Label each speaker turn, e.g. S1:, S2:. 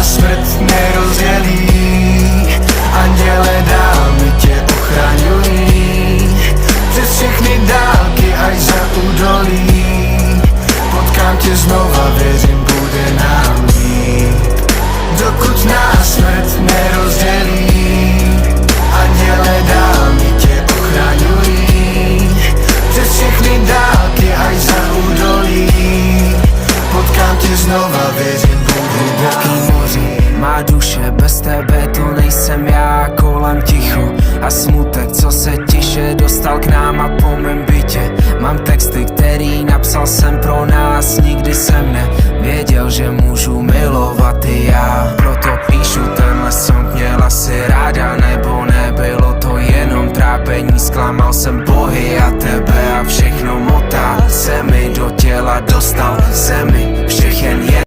S1: smrt nerozdělí. Anděle dámy tě ochraňují přes všechny dálky až za údolí. Potkám tě znova, věřím, bude nám líp. Dokud nás smrt nerozdělí, anděle dámy tě ochraňují přes všechny dálky až za údolí. Potkám tě znova, věřím, bude hluboký moři má duše, bez tebe to nejsem já. Kolem ticho a smutek, co se tiše dostal k nám a po mém bytě. Mám texty, který napsal jsem pro nás. Nikdy jsem nevěděl, že můžu milovat i já. Proto píšu tenhle song, měla si ráda nebo nebylo to jenom trápení. Zklamal jsem bohy a tebe a všechno motá se mi do těla. Dostal se mi všechen